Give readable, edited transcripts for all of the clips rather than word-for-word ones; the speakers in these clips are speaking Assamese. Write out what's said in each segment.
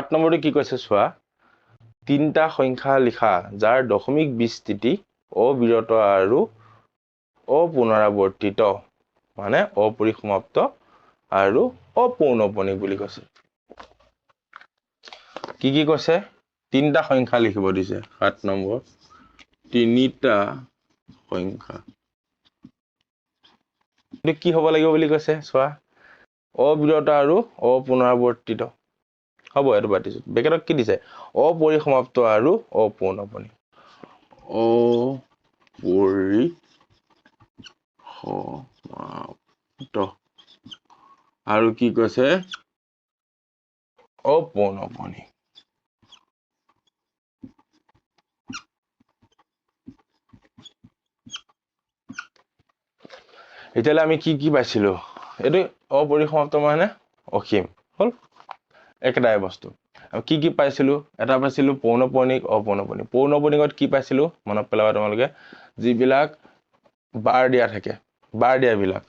7 নম্বৰটো কি কৈছে চোৱা তিনটা সংখ্যা লিখা যাৰ দশমিক বিস্তৃতি অবিৰত আৰু অপুনৰাবৰ্তিত মানে অপৰিসমাপ্ত আৰু অপৌনঃপুনিক বুলি কৈছে কি কৈছে তিনটা সংখ্যা লিখিব দিছে 7 নম্বৰ তিনিটা সংখ্যা কি হ'ব লাগিব বুলি কৈছে চোৱা অবিৰত আৰু অপুনৰাবৰ্তিত হ'ব এটো বাতিছো বেকেটত কি দিছে অপৰিসমাপ্ত আৰু অপৌনঃপুনিক অপৰিসমাপ্ত আৰু কি কৈছে অপৌনঃপুনিক এতিয়ালে আমি কি পাইছিলো এটো অপৰিসমাপ্ত মানে অসীম হল একেটাই বস্তু আমি কি পাইছিলো এটা পাইছিলো পৌনঃপুনিক অপৌনঃপুনিক পৌনঃপুনিকত কি পাইছিলো মনত পেলাবা তোমালোকে যিবিলাক বাৰ দিয়া থাকে বাৰ দিয়া বিলাক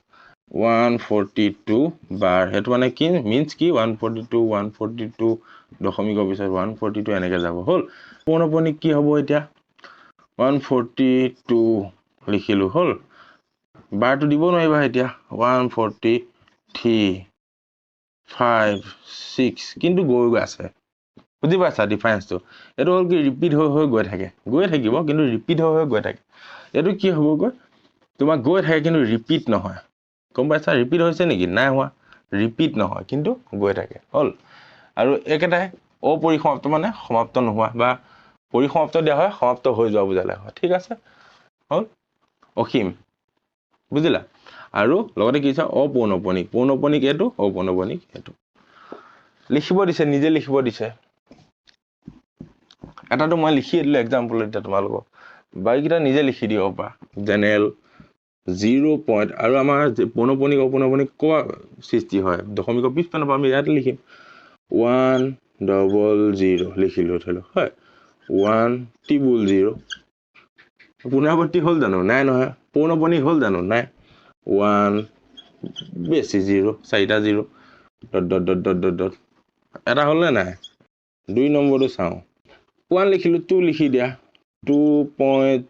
142 বাৰ হেতু মানে কি মিন্স কি 142 দশমিকৰ পিছত 142 এনেকে যাব হল পৌনঃপুনিক কি হ'ব এতিয়া 142 লিখিলো হল বাৰটো দিব নোৱাৰিবা এতিয়া 143 5 6 কিন্তু গৈ আছে বুজি পাইছা ডিফাৰেন্সটো এটো হল কি ৰিপিট হৈ গৈ থাকে গৈ থাকিব কিন্তু ৰিপিট হৈ গৈ থাকে এটো কি হ'ব গৈ তোমাক গৈ থাকে কিন্তু ৰিপিট নহয় গম পাইছা ৰিপিট হৈছে নেকি নাই হোৱা ৰিপিট নহয় কিন্তু গৈ থাকে হল আৰু একেটাই অপৰিসমাপ্ত মানে সমাপ্ত নোহোৱা বা পৰিসমাপ্ত দিয়া হয় সমাপ্ত হৈ যোৱা বুজালে হয় ঠিক আছে হল অসীম বুজিলা আৰু লগতে কি আছে অপৌনঃপুনিক পৌনঃপুনিক এটো অপৌনঃপুনিক এটো লিখিব দিছে নিজে লিখিব দিছে এটাটো মই লিখি দিলে এক্সাম্পল এটা তোমালোকক বাইকিটা নিজে লিখি দিও পা জেনেৰেল 0 পইণ্ট আৰু আমাৰ পৌনঃপুনিক অপৌনঃপুনিক ক সৃষ্টি হয় দশমিকৰ পিছপানৰ পৰা আমি ইয়াতে লিখিম 100 লিখিলো থলো হয় 100 পুনৰাবৃত্তি হল জানো নাই নহয় পৌনঃপুনিক হল জানো নাই 1 বেছি 0 চাৰিটা 0 ডট এটা হল নাই 2 নম্বৰটো চাও 1 লিখিলো 2 লিখি দিয়া 2 পইণ্ট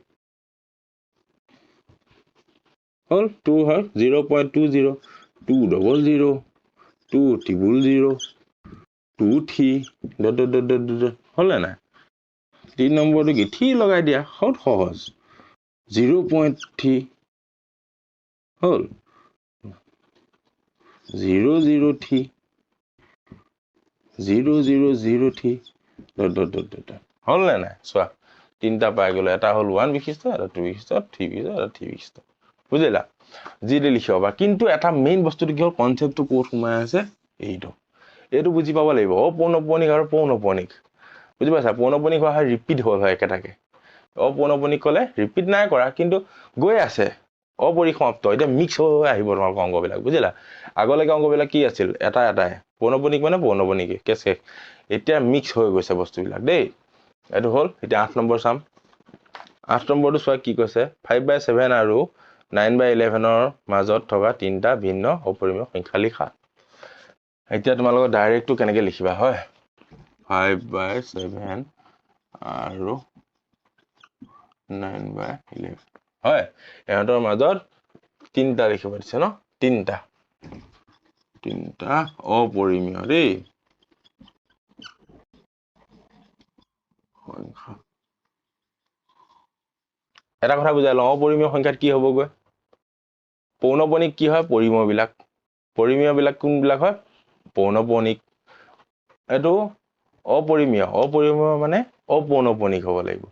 হল 2 হল 0.20 200 200 23 ডট হল নাই 3 নম্বৰটো কি 3 লগাই দিয়া হল সহজ 0.3 হল 003 0003 ডট হল নাই চোৱা তিনটা পাই গলে এটা হল 1 বিশিষ্ট এটা 2 বিশিষ্ট 3 বিশিষ্ট এটা 3 বিশিষ্ট বুজিলা জিতে লিখিবা কিন্তু এটা মেইন বস্তুটো কি হল কনসেপ্টটো কোড সোমাই আছে এইটো বুজি পাব লাগিব অপৌনঃপুনিক আৰু পৌনঃপুনিক বুজি পাইছা পৌনঃপুনিক হয় ৰিপিট হয় একেটাকে অপৌনঃপুনিক কলে ৰিপিট নাই কৰা কিন্তু গৈ আছে অপৰিসমাপ্ত এটা মিক্স হৈ আহিব তোমালোকৰ অংকবিলাক বুজিলা আগলৈকে অংকবিলাক কি আছিল এটাই পৌনঃপুনিক মানে পৌনঃপুনিক কেছে এতিয়া মিক্স হৈ গৈছে বস্তুবিলাক দেই এটো হল এতিয়া 8 নম্বৰ চাম 8 নম্বৰটো চোৱা কি কৈছে 5/7 আৰু 9/11 মাজত থকা তিনটা ভিন্ন অপৰিমেয় সংখ্যা লিখা এতিয়া তোমালোকৰ ডাইৰেক্টটো কেনেকৈ লিখিবা হয় 5/7 আৰু 9/11 হয় এহঁতৰ মাজত তিনটা লিখিব দিছে ন তিনটা অপৰিমেয় দেই সংখ্যা এটা কথা বুজাই লওঁ অপৰিমেয় সংখ্যাত কি হ'বগৈ পৌনঃপুনিক কি হয় পৰিমেয় বিলাক কোনবিলাক হয় পৌনঃপুনিক এটো অপৰিমেয় মানে অপৌনঃপুনিক হ'ব লাগিব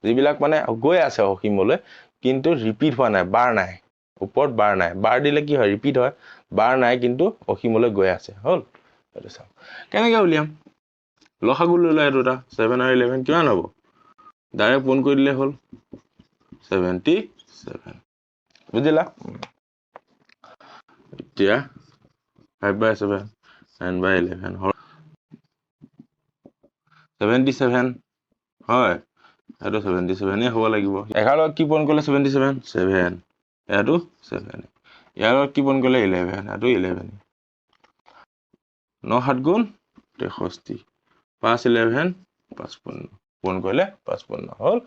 যিবিলাক মানে গৈ আছে অসীমলৈ কিন্তু ৰিপিট হোৱা নাই বাৰ নাই ওপৰত বাৰ নাই বাৰ দিলে কি হয় ৰিপিট হয় বাৰ নাই কিন্তু অসীমলৈ গৈ আছে হল এটো চাও কেনেকৈ উলিয়াম লসাগু ললা এটোটা 7 আৰু 11 কিমান হ'ব ডাইৰেক্ট পোন কৰি দিলে হল 77 বুজিলা এতিয়া 5/7 9/11 হল 77 হয় এটো 77 হ'ব লাগিব 11 কি পোন কৰিলে 77 7 এটো 7 ইয়াৰ কি পোন কৰিলে 11 এটো 11 9 7 গুণ 63 5 11 55 পূৰণ কৰিলে 55 হ'ল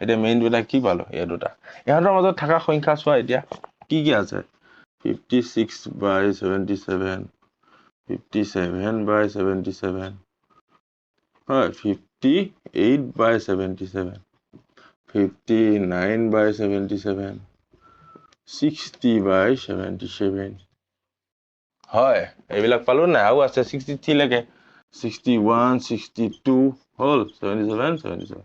এতিয়া মেইন দুটা কি পালো এই দুটা ইহঁতৰ মাজত থকা সংখ্যা চোৱা এতিয়া কি আছে 56/77 57/77 হয় 58/77 59/77 60/77 হয় এইবিলাক পালো নাই আৰু আছে 63 লৈকে 61 62 হ'ল 77 77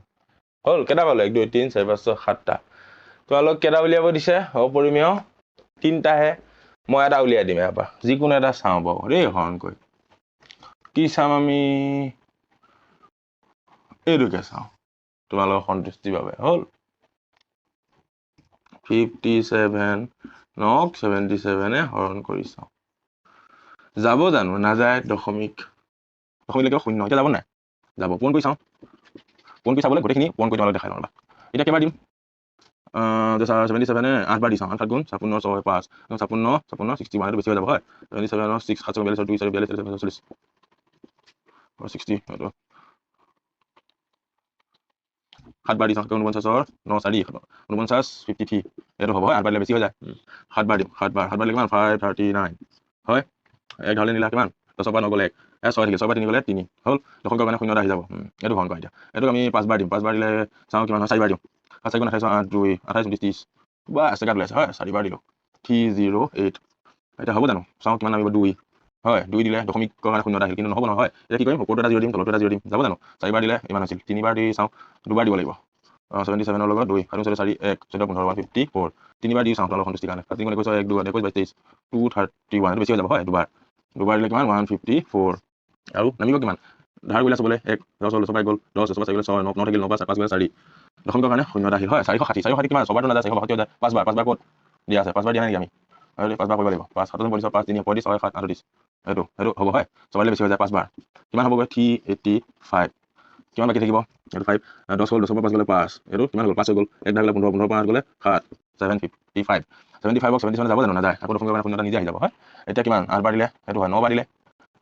হ'ল কেটা পালো 1 2 3 4 5 6 7টা তোমালোক কেটা উলিয়াব দিছে অপৰিমেয় তিনটাহে মই এটা উলিয়াই দিম ইয়াৰ পৰা যিকোনো এটা চাওঁ বাৰু দেই হৰণ কৰি কি চাম আমি এইটোকে চাওঁ তোমালোকৰ সন্তুষ্টিৰ বাবে হ'ল 57 নক 77 হৰণ কৰি চাওঁ যাব জানো নাযায় দশমিক দশমিকলৈকে 0 এতিয়া যাব নাই যাব পূৰণ কৰি চাওঁ পূৰণ কৰি চাবলৈ গোটেইখিনি পূৰণ কৰি তোমালোকে দেখাই লওঁ এতিয়া কেইবাৰ দিম 77 8 বাৰ দি চাওঁ 8 গুণ 56 6 5 56 56 61 বেছি হৈ যাব হয় 77 6 7 42 2 4 42 43 60 7 বাৰ দি চাওঁ 49 9 4 49 53 এইটো হ'ব হয় 8 বাৰ দিলে বেছি হৈ যায় 7 বাৰ দিম 7 বাৰ দিলে কিমান 539 হয় এক ঢালে নিলা কিমান 10 পৰা 9 গ'লে 1 6 থাকিল 6 পৰা 3 গ'লে 3 হ'ল দশমিকৰ কাৰণে 0 আহি যাব এইটো হৰণ কৰা এতিয়া এইটোক আমি 5 বাৰ দিম 5 বাৰ দিলে চাওঁ কিমান হয় 4 বাৰ দিম 5 4 28 8 2 28 29 30 বা এছেকাত ওলাইছে হয় 4 বাৰ দিলো 308 এতিয়া হ'ব জানো চাওঁ কিমান নামিব 2 হয় 2 দিলে দশমিকৰ কাৰণে 0 আহিল কিন্তু নহ'ব নহয় এতিয়া কি কৰিম ওপৰটো এটা 0 দিম তলটো এটা 0 দিম যাব জানো 4 বাৰ দিলে ইমান আছিল 3 বাৰ দি চাওঁ 2 বাৰ দিব লাগিব 77 ৰ লগত 2 আৰু 4 4 1 14 15 54 3 বাৰ দি চাওঁ তোমালোকৰ সন্তুষ্টিৰ কাৰণে 3 21 1 2 21 22 231 বেছি হৈ যাব হয় দুবাৰ দিলে কিমান 154 আৰু নামিব কিমান ধাৰ কৰিলে চবলৈ 1 10 হ'ল 10 পাই গ'ল 10 10 চাই গ'লে 6 9 থাকিল 9 5 5 গ'লে 4 দশমিকৰ কাৰণে 0 আহিল হয় 460 460 কিমান 6 বাৰটো নাযায় 462 হৈ যায় 5 বাৰ ক'ত দিয়া আছে 5 বাৰ দিয়া নাই আমি আৰু 5 বাৰ কৰিব লাগিব 5 7 45 5 3 35 6 7 38 এইটো হ'ব হয় 6 বাৰ বেছি হৈ যায় 5 বাৰ কিমান হ'বগৈ 385 কিমান বাকী থাকিব এইটো 5 10 হ'ল 10 পৰা 5 গ'লে 5 এইটো কিমান হ'ল 5 হৈ গ'ল 1 ধাৰ 15 15 পৰা 8 গ'লে 7 755 75 77 যাব জানো নাযায় আকৌ দশমিকৰ কাৰণে 0 নিজে আহি যাব হয় এতিয়া কিমান 8 বাৰ দিলে এইটো হয় 9 বাৰ দিলে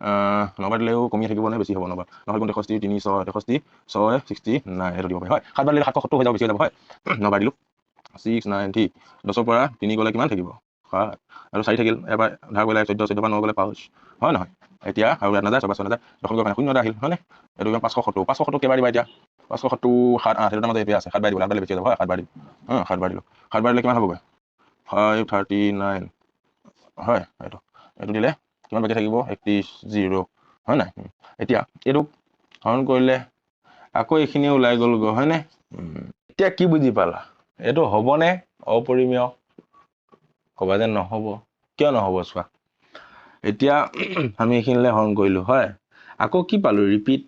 9 বাৰ দিলেও কমি থাকিব নে বেছি হ'ব 9 বাৰ নহ'লে 63 3 6 63 6 69 এইটো দিব পাৰি হয় 7 বাৰ দিলে 770 হৈ যাব বেছি হৈ যাব হয় 9 বাৰ দিলো 690 10 পৰা 3 গ'লে কিমান থাকিব 7 আৰু 4 থাকিল এবাৰ ধাৰ কৰিলে 14 14 পৰা 9 গ'লে 5 হয় নহয় এতিয়া আৰু ইয়াত নাযায় 6 নাযায় দশমিকৰ কাৰণে 0 আহিল হয়নে এইটো 570 কেইবাৰ দিবা এতিয়া 570 7 8 এইটো মাজত এইটো আছে 7 বাৰ দিব 8 বাৰ বেছি হৈ যাব হয় 7 বাৰ দিম 7 বাৰ দিলো 7 বাৰ দিলে কিমান হ'বগৈ 539 হয় এইটো দিলে কিমান বাকী থাকিব 31 0 হয় নাই এতিয়া এইটো হৰণ কৰিলে আকৌ এইখিনি ওলাই গ'লগৈ হয়নে এতিয়া কি বুজি পালা এইটো হ'বনে অপৰিমেয় ক'বা যে নহ'ব কিয় নহ'ব চোৱা এতিয়া আমি এইখিনিলে হৰণ কৰিলো হয় আকৌ কি পালো ৰিপিট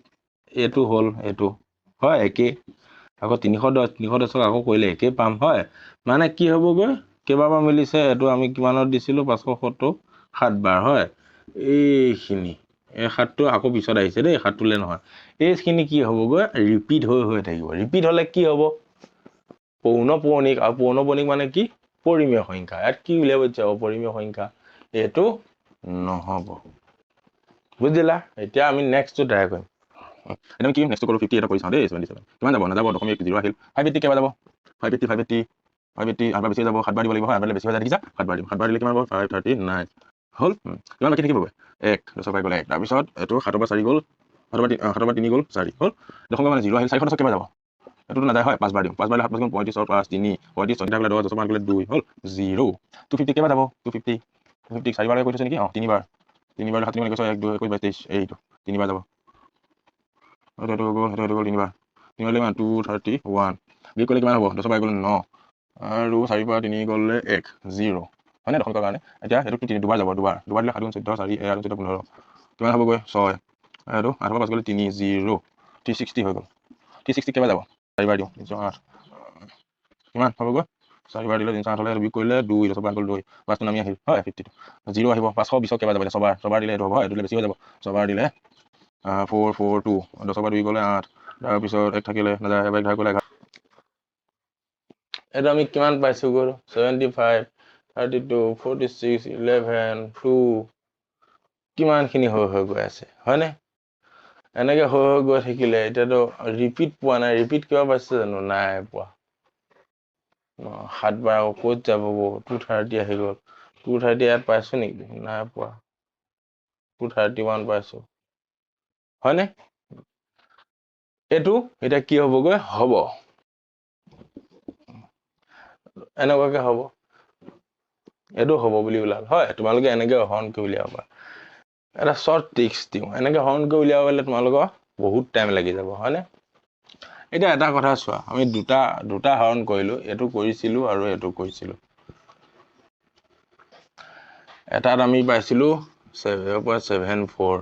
এইটো হ'ল এইটো হয় একেই আকৌ 310 আকৌ কৰিলে একেই পাম হয় মানে কি হ'বগৈ কেইবাবাৰ মিলিছে এইটো আমি কিমানত দিছিলো 570 7 বাৰ হয় এইখিনি এই 7টো আকৌ পিছত আহিছে দেই 7টোলে নহয় এইখিনি কি হ'বগৈ ৰিপিট হৈ থাকিব ৰিপিট হ'লে কি হ'ব পৌনঃপুৰণিক আৰু পৌনঃপুৰণিক মানে কি পৰিমেয় সংখ্যা ইয়াত কি উলিয়াব দিছে অপৰিমেয় সংখ্যা এইটো নহ'ব বুজিলা এতিয়া আমি নেক্সটটো ট্ৰাই কৰিম এতিয়া কি নেক্সট কৰো 50 এটা কৰি চাওঁ দেই 77 কিমান যাব নাযাব দশমিক 0 আহিল 580 কেইবাৰ যাব 580 8 বাৰ বেছি হৈ যাব 7 বাৰ দিব লাগিব 8 বাৰ বেছি হৈ যায় দেখিছা 7 বাৰ দিম 7 বাৰ দিলে কিমান হ'ব 539 হ'ল কিমান বাকী থাকিবগৈ 1 10 পাই গ'ল 1 তাৰপিছত এইটো 7 পৰা 4 গ'ল 7 পৰা 3 গ'ল 4 হ'ল দশমিক মানে 0 আহিল 410 কেইবাৰ যাব এইটো নাযায় হয় 5 বাৰ দিম 5 বাৰ দিলে 7 5 35 5 3 35 6 গ'লে 10 10 পৰা গ'লে 2 হ'ল 0 250 কেইবাৰ যাব 250 4 বাৰ কৰি থৈছে নেকি 3 বাৰ 3 বাৰ 7 3 1 2 21 22 এইটো 3 বাৰ যাব এইটো গ'ল 3 বাৰ 3 বাৰ কিমান 231 বিয়োগ কৰিলে কিমান হ'ব 10 পাই গ'লে 9 আৰু 4 পৰা 3 গ'লে 1 0 হয়নে দশমিকৰ কাৰণে এতিয়া এইটো 2 বাৰ যাব দুবাৰ দিলে 7 14 4 1 14 15 কিমান হ'বগৈ 6 আৰু 8 পৰা 5 গ'লে 3 0 360 হৈ গ'ল 360 কেইবাৰ যাব 4 বাৰ দিওঁ 308 কিমান হ'বগৈ 4 বাৰ দিলে 308 হ'লে বিয়োগ কৰিলে 2 10 পৰা গ'ল 2 5টো নামি আহিল হয় 52 0 আহিব 520 কেইবাৰ যাব 6 বাৰ দিলে এইটো হ'ব হয় এইটো বেছি হৈ যাব 6 বাৰ দিলে 442 10 পৰা 2 গ'লে 8 তাৰপিছত 1 থাকিলে নাযায় এবাৰ ধাৰ কৰিলে 11 এইটো আমি কিমান পাইছো গ'ল 75 32 46 11 2 কিমানখিনি হৈ গৈ আছে হয়নে এনেকৈ হৈ হৈ গৈ থাকিলে এতিয়াতো ৰিপিট পোৱা নাই ৰিপিট কিবা পাইছে জানো নাই পোৱা 7 বাৰ আকৌ ক'ত যাব 230 আহি গ'ল 230 ইয়াত পাইছো নেকি নাই পোৱা 231 পাইছো হয়নে এইটো এটা কি হ'বগৈ হ'ব এনেকুৱাকে হ'ব এইটো হ'ব বুলি ওলাল হয় তোমালোকে এনেকৈ হৰ্ণ কৰি উলিয়াব পাৰা এটা শৰ্ট ট্ৰিক্স দিওঁ এনেকৈ হৰ্ণ কৰি উলিয়াব পাৰিলে তোমালোকৰ বহুত টাইম লাগি যাব হয়নে এতিয়া এটা কথা চোৱা আমি দুটা হৰ্ণ কৰিলো এইটো কৰিছিলো আৰু এইটো কৰিছিলো এটাত আমি পাইছিলো 0.74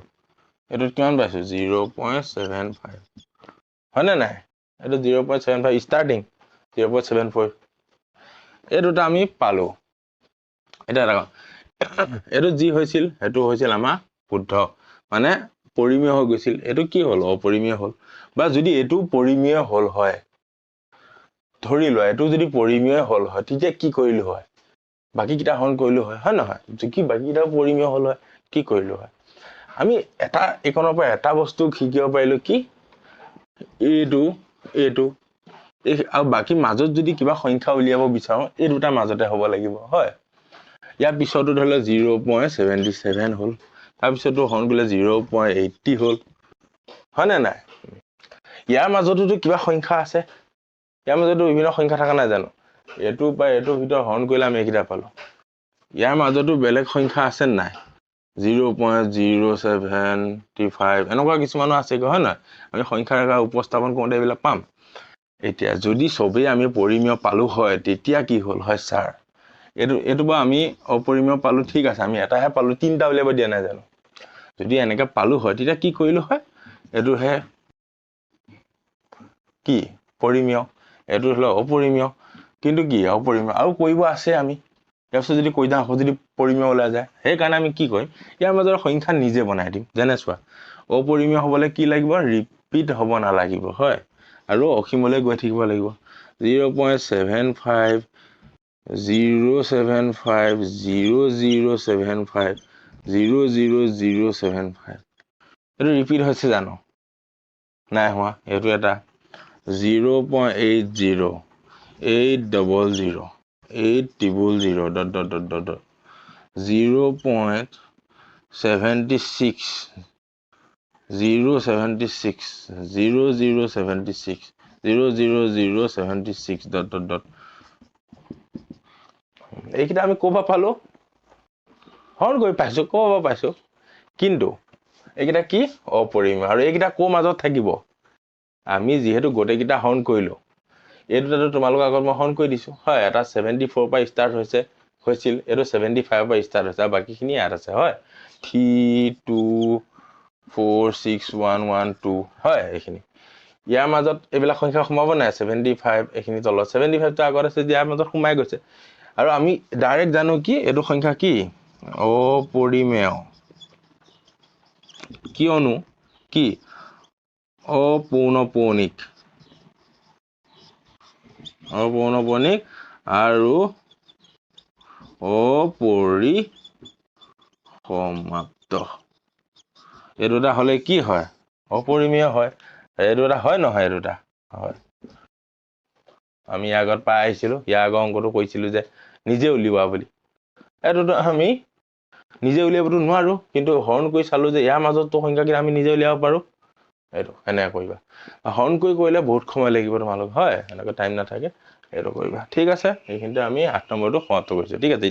এটোত কিমান পাইছো 0.75 হয়নে নাই এটো 0.75 স্টাৰ্টিং 0.74 এই দুটা আমি পালো এটা এটো যি হৈছিল হেতু হৈছিল আমাৰ শুদ্ধ মানে পৰিমেয় হৈ গৈছিল এটো কি হল অপৰিমেয় হল বা যদি এটো পৰিমেয় হল হয় ধৰি লোৱা এটো যদি পৰিমেয় হল হয় তেতিয়া কি কৰিলো হয় বাকি কিটা হৰণ কৰিলো হয় নহয় যদি বাকি কিটা পৰিমেয় হল হয় কি কৰিলো হয় আমি এটা ইকনৰ পৰা এটা বস্তু শিকিব পাৰিলো কি এটো আৰু বাকি মাজত যদি কিবা সংখ্যা উলিয়াব বিচাৰো এই দুটা মাজতে হ'ব লাগিব হয় ইয়াৰ পিছতো ধৰিলে 0.77 হল তাৰ পিছতো হৰণ গলে 0.80 হল হয় না নাই ইয়াৰ মাজতো কিবা সংখ্যা আছে ইয়াৰ মাজতো বিভিন্ন সংখ্যা থাকা নাই জানো এটো বা এটো ভিতৰ হৰণ কৰিলে আমি একিটা পালো ইয়াৰ মাজতো বেলেগ সংখ্যা আছে নাই 0.075 এনেকুৱা কিছুমানো আছে হয় না আমি সংখ্যাৰ ৰেখা উপস্থাপন কৰোঁতে এইবিলাক পাম এতিয়া যদি সবেই আমি পৰিমেয় পালো হয় তেতিয়া কি হল হয় স্যাৰ এটো বা আমি অপৰিমেয় পালো ঠিক আছে আমি এটাহে পালো তিনটা উলিয়াব দিয়া নাই জানো যদি এনেকে পালো হয় তেতিয়া কি কৰিলো হয় এটো হে কি পৰিমেয় এটো হলো অপৰিমেয় কিন্তু কি অপৰিমেয় আৰু কৰিব আছে আমি ইয়াৰ যদি কৈ যাও যদি পৰিমেয় ওলাই যায় সেই কাৰণে আমি কি কৰিম ইয়াৰ মাজৰ সংখ্যা নিজে বনাই দিম যেনে চোৱা অপৰিমেয় হ'বলে কি লাগিব ৰিপিট হ'ব নালাগিব হয় আৰু অসীমলৈ গৈ থাকিব লাগিব 0.75 0.75 0.075 0.075 এটো ৰিপিট হৈছে জানো নাই হোৱা এটো এটা 0.80 800 800 0.76 0.76 0.076 0.0076 এইকিটা আমি কোপা পালো হৰণ কৰি পাইছো কোপা পাইছো কিন্তু এইকিটা কি অপৰিমেয় আৰু এইকিটা কো মাজত থাকিব আমি যেহেতু গোটেইকিটা হৰণ কৰিলো এই দুটাটো তোমালোকৰ আগত মই হৰণ কৰি দিছো হয় এটা 74 পৰা স্টাৰ্ট হৈছিল এটো 75 পৰা স্টাৰ্ট হৈছে আৰু বাকিখিনি ইয়াত আছে হয় 3 2 4 6 1 1 2 হয় এইখিনি ইয়াৰ মাজত এইবিলাক সংখ্যা সোমাব নাই 75 এইখিনি তলত 75 টো আগত আছে ইয়াৰ মাজত সোমাই গৈছে আৰু আমি ডাইৰেক্ট জানো কি এটো সংখ্যা কি অপৰিমেয় কিয়নো কি অপৌনপৌনিক আৰু অপৰিসমাপ্ত এই দুটা হলে কি হয় অপৰিমেয় হয় এই দুটা হয় নহয় এই দুটা হয় আমি আগত পাই আহিছিলো ইয়াৰ আগৰ অংকটো কৈছিলো যে নিজে উলিওৱা বুলি এটোটো আমি নিজে উলিয়াবটো নোৱাৰো কিন্তু হৰণ কৰি চালো যে ইয়াৰ মাজতো সংখ্যাকিটা আমি নিজে উলিয়াব পাৰো এটো এনে কৰিবা হৰণ কৰি কৰিলে বহুত সময় লাগিব তোমালোক হয় এনেকৈ টাইম নাথাকে এটো কৰিবা ঠিক আছে এইখিনিতে আমি 8 নম্বৰটো সমাপ্ত কৰিছো ঠিক আছে